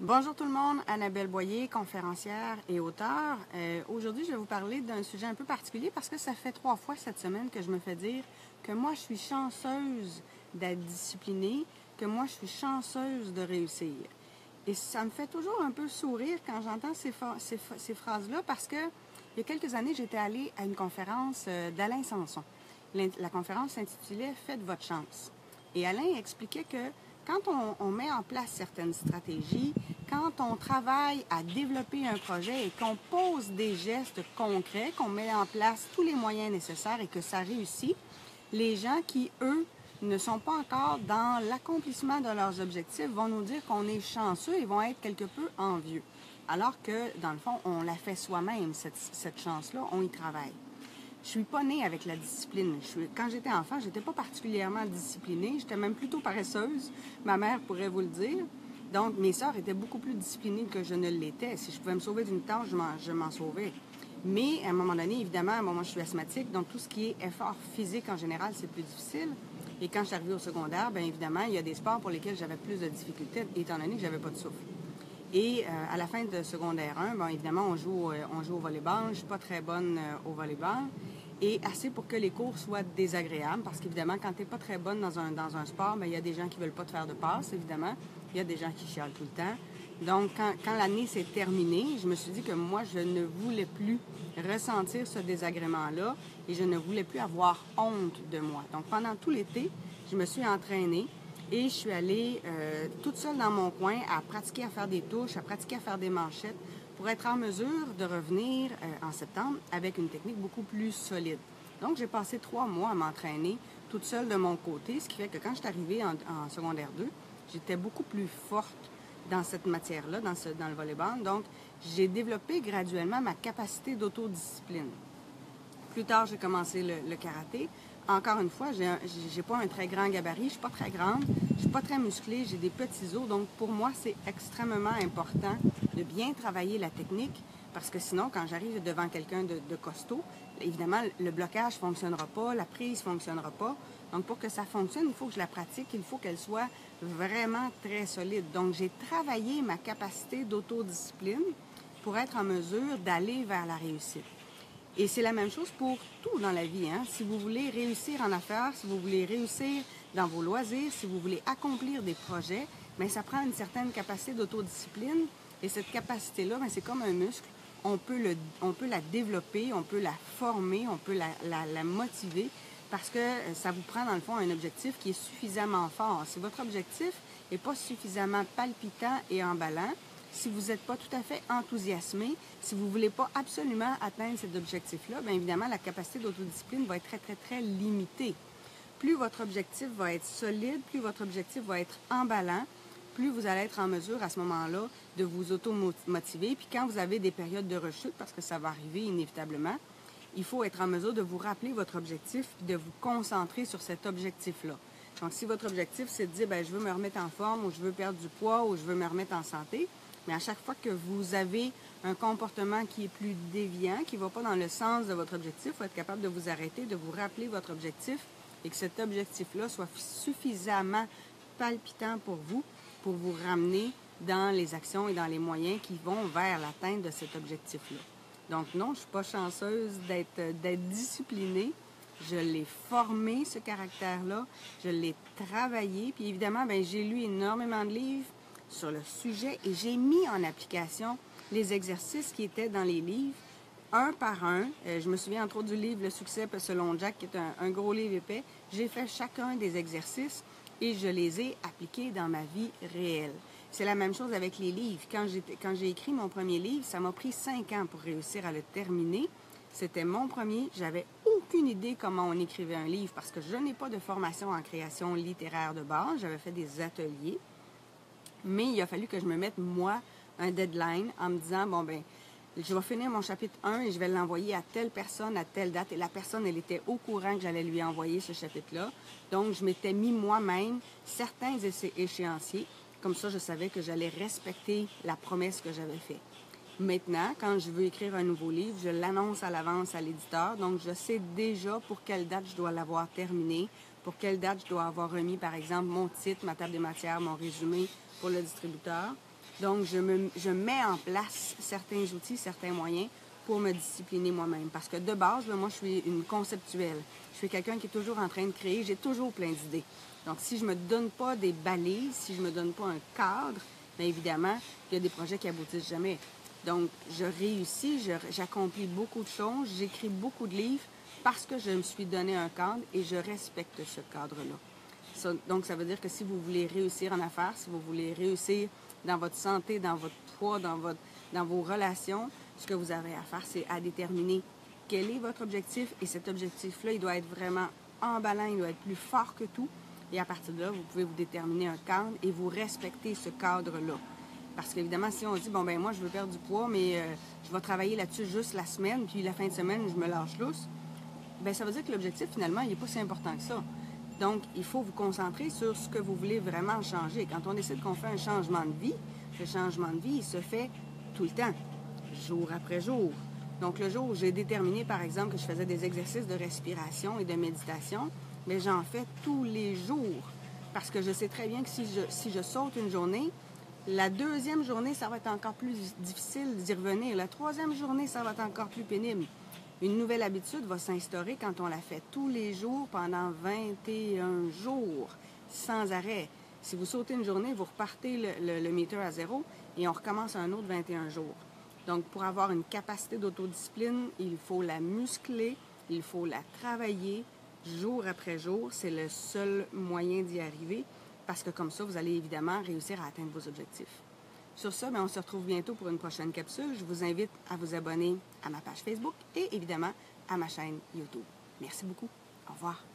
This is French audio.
Bonjour tout le monde, Annabelle Boyer, conférencière et auteure. Aujourd'hui, je vais vous parler d'un sujet un peu particulier parce que ça fait 3 fois cette semaine que je me fais dire que moi, je suis chanceuse d'être disciplinée, que moi, je suis chanceuse de réussir. Et ça me fait toujours un peu sourire quand j'entends ces phrases-là parce que il y a quelques années, j'étais allée à une conférence d'Alain Sanson. La conférence s'intitulait « Faites votre chance ». Et Alain expliquait que quand on met en place certaines stratégies, quand on travaille à développer un projet et qu'on pose des gestes concrets, qu'on met en place tous les moyens nécessaires et que ça réussit, les gens qui, eux, ne sont pas encore dans l'accomplissement de leurs objectifs vont nous dire qu'on est chanceux et vont être quelque peu envieux. Alors que, dans le fond, on la fait soi-même, cette chance-là, on y travaille. Je suis pas née avec la discipline. Quand j'étais enfant, j'étais pas particulièrement disciplinée. J'étais même plutôt paresseuse. Ma mère pourrait vous le dire. Donc, mes sœurs étaient beaucoup plus disciplinées que je ne l'étais. Si je pouvais me sauver d'une tâche, je m'en sauvais. Mais, à un moment donné, évidemment, moi, je suis asthmatique, donc tout ce qui est effort physique, en général, c'est plus difficile. Et quand je suis arrivée au secondaire, bien évidemment, il y a des sports pour lesquels j'avais plus de difficultés, étant donné que j'avais pas de souffle. Et à la fin de secondaire 1, bon, évidemment, on joue au volleyball. Je ne suis pas très bonne au volleyball. Et assez pour que les cours soient désagréables, parce qu'évidemment, quand tu n'es pas très bonne dans un sport, bien, il y a des gens qui ne veulent pas te faire de passe, évidemment. Il y a des gens qui chialent tout le temps. Donc, quand l'année s'est terminée, je me suis dit que moi, je ne voulais plus ressentir ce désagrément-là et je ne voulais plus avoir honte de moi. Donc, pendant tout l'été, je me suis entraînée. Et je suis allée toute seule dans mon coin à pratiquer à faire des touches, à pratiquer à faire des manchettes pour être en mesure de revenir en septembre avec une technique beaucoup plus solide. Donc, j'ai passé 3 mois à m'entraîner toute seule de mon côté, ce qui fait que quand je suis arrivée en secondaire 2, j'étais beaucoup plus forte dans cette matière-là, dans le volleyball. Donc, j'ai développé graduellement ma capacité d'autodiscipline. Plus tard, j'ai commencé le karaté. Encore une fois, j'ai pas un très grand gabarit, je suis pas très grande, je suis pas très musclée, j'ai des petits os. Donc, pour moi, c'est extrêmement important de bien travailler la technique parce que sinon, quand j'arrive devant quelqu'un de costaud, évidemment, le blocage fonctionnera pas, la prise fonctionnera pas. Donc, pour que ça fonctionne, il faut que je la pratique, il faut qu'elle soit vraiment très solide. Donc, j'ai travaillé ma capacité d'autodiscipline pour être en mesure d'aller vers la réussite. Et c'est la même chose pour tout dans la vie. Si vous voulez réussir en affaires, si vous voulez réussir dans vos loisirs, si vous voulez accomplir des projets, bien, ça prend une certaine capacité d'autodiscipline. Et cette capacité-là, bien, c'est comme un muscle. On peut la développer, on peut la former, on peut la motiver parce que ça vous prend, dans le fond, un objectif qui est suffisamment fort. Si votre objectif n'est pas suffisamment palpitant et emballant, si vous n'êtes pas tout à fait enthousiasmé, si vous ne voulez pas absolument atteindre cet objectif-là, bien évidemment, la capacité d'autodiscipline va être très, très, très limitée. Plus votre objectif va être solide, plus votre objectif va être emballant, plus vous allez être en mesure à ce moment-là de vous auto-motiver. Puis quand vous avez des périodes de rechute, parce que ça va arriver inévitablement, il faut être en mesure de vous rappeler votre objectif et de vous concentrer sur cet objectif-là. Donc, si votre objectif, c'est de dire, bien, je veux me remettre en forme ou je veux perdre du poids ou je veux me remettre en santé, mais à chaque fois que vous avez un comportement qui est plus déviant, qui ne va pas dans le sens de votre objectif, il faut être capable de vous arrêter, de vous rappeler votre objectif et que cet objectif-là soit suffisamment palpitant pour vous ramener dans les actions et dans les moyens qui vont vers l'atteinte de cet objectif-là. Donc non, je ne suis pas chanceuse d'être disciplinée. Je l'ai formé, ce caractère-là. Je l'ai travaillé. Puis évidemment, bien, j'ai lu énormément de livres sur le sujet et j'ai mis en application les exercices qui étaient dans les livres, un par un. Je me souviens entre autres du livre « Le succès selon Jack », qui est un gros livre épais. J'ai fait chacun des exercices et je les ai appliqués dans ma vie réelle. C'est la même chose avec les livres. Quand j'ai écrit mon premier livre, ça m'a pris 5 ans pour réussir à le terminer. C'était mon premier. J'avais aucune idée comment on écrivait un livre parce que je n'ai pas de formation en création littéraire de base. J'avais fait des ateliers. Mais il a fallu que je me mette, moi, un deadline en me disant, bon, ben, je vais finir mon chapitre 1 et je vais l'envoyer à telle personne à telle date. Et la personne, elle était au courant que j'allais lui envoyer ce chapitre-là. Donc, je m'étais mis moi-même certains échéanciers. Comme ça, je savais que j'allais respecter la promesse que j'avais faite. Maintenant, quand je veux écrire un nouveau livre, je l'annonce à l'avance à l'éditeur. Donc, je sais déjà pour quelle date je dois l'avoir terminé, pour quelle date je dois avoir remis, par exemple, mon titre, ma table des matières, mon résumé pour le distributeur. Donc, je mets en place certains outils, certains moyens pour me discipliner moi-même. Parce que de base, là, moi, je suis une conceptuelle. Je suis quelqu'un qui est toujours en train de créer. J'ai toujours plein d'idées. Donc, si je ne me donne pas des balises, si je ne me donne pas un cadre, bien évidemment, il y a des projets qui aboutissent jamais. Donc, je réussis, j'accomplis beaucoup de choses, j'écris beaucoup de livres parce que je me suis donné un cadre et je respecte ce cadre-là. Donc, ça veut dire que si vous voulez réussir en affaires, si vous voulez réussir dans votre santé, dans votre poids, dans vos relations, ce que vous avez à faire, c'est à déterminer quel est votre objectif. Et cet objectif-là, il doit être vraiment emballant, il doit être plus fort que tout. Et à partir de là, vous pouvez vous déterminer un cadre et vous respecter ce cadre-là. Parce qu'évidemment, si on dit, bon, ben moi, je veux perdre du poids, mais je vais travailler là-dessus juste la semaine, puis la fin de semaine, je me lâche lousse, bien, ça veut dire que l'objectif, finalement, il n'est pas si important que ça. Donc, il faut vous concentrer sur ce que vous voulez vraiment changer. Quand on décide qu'on fait un changement de vie, le changement de vie, il se fait tout le temps, jour après jour. Donc, le jour où j'ai déterminé, par exemple, que je faisais des exercices de respiration et de méditation, bien, j'en fais tous les jours. Parce que je sais très bien que si je saute une journée, la deuxième journée, ça va être encore plus difficile d'y revenir. La troisième journée, ça va être encore plus pénible. Une nouvelle habitude va s'instaurer quand on la fait tous les jours pendant 21 jours, sans arrêt. Si vous sautez une journée, vous repartez le meter à zéro et on recommence un autre 21 jours. Donc, pour avoir une capacité d'autodiscipline, il faut la muscler, il faut la travailler jour après jour. C'est le seul moyen d'y arriver parce que comme ça, vous allez évidemment réussir à atteindre vos objectifs. Sur ça, bien, on se retrouve bientôt pour une prochaine capsule. Je vous invite à vous abonner à ma page Facebook et évidemment à ma chaîne YouTube. Merci beaucoup. Au revoir.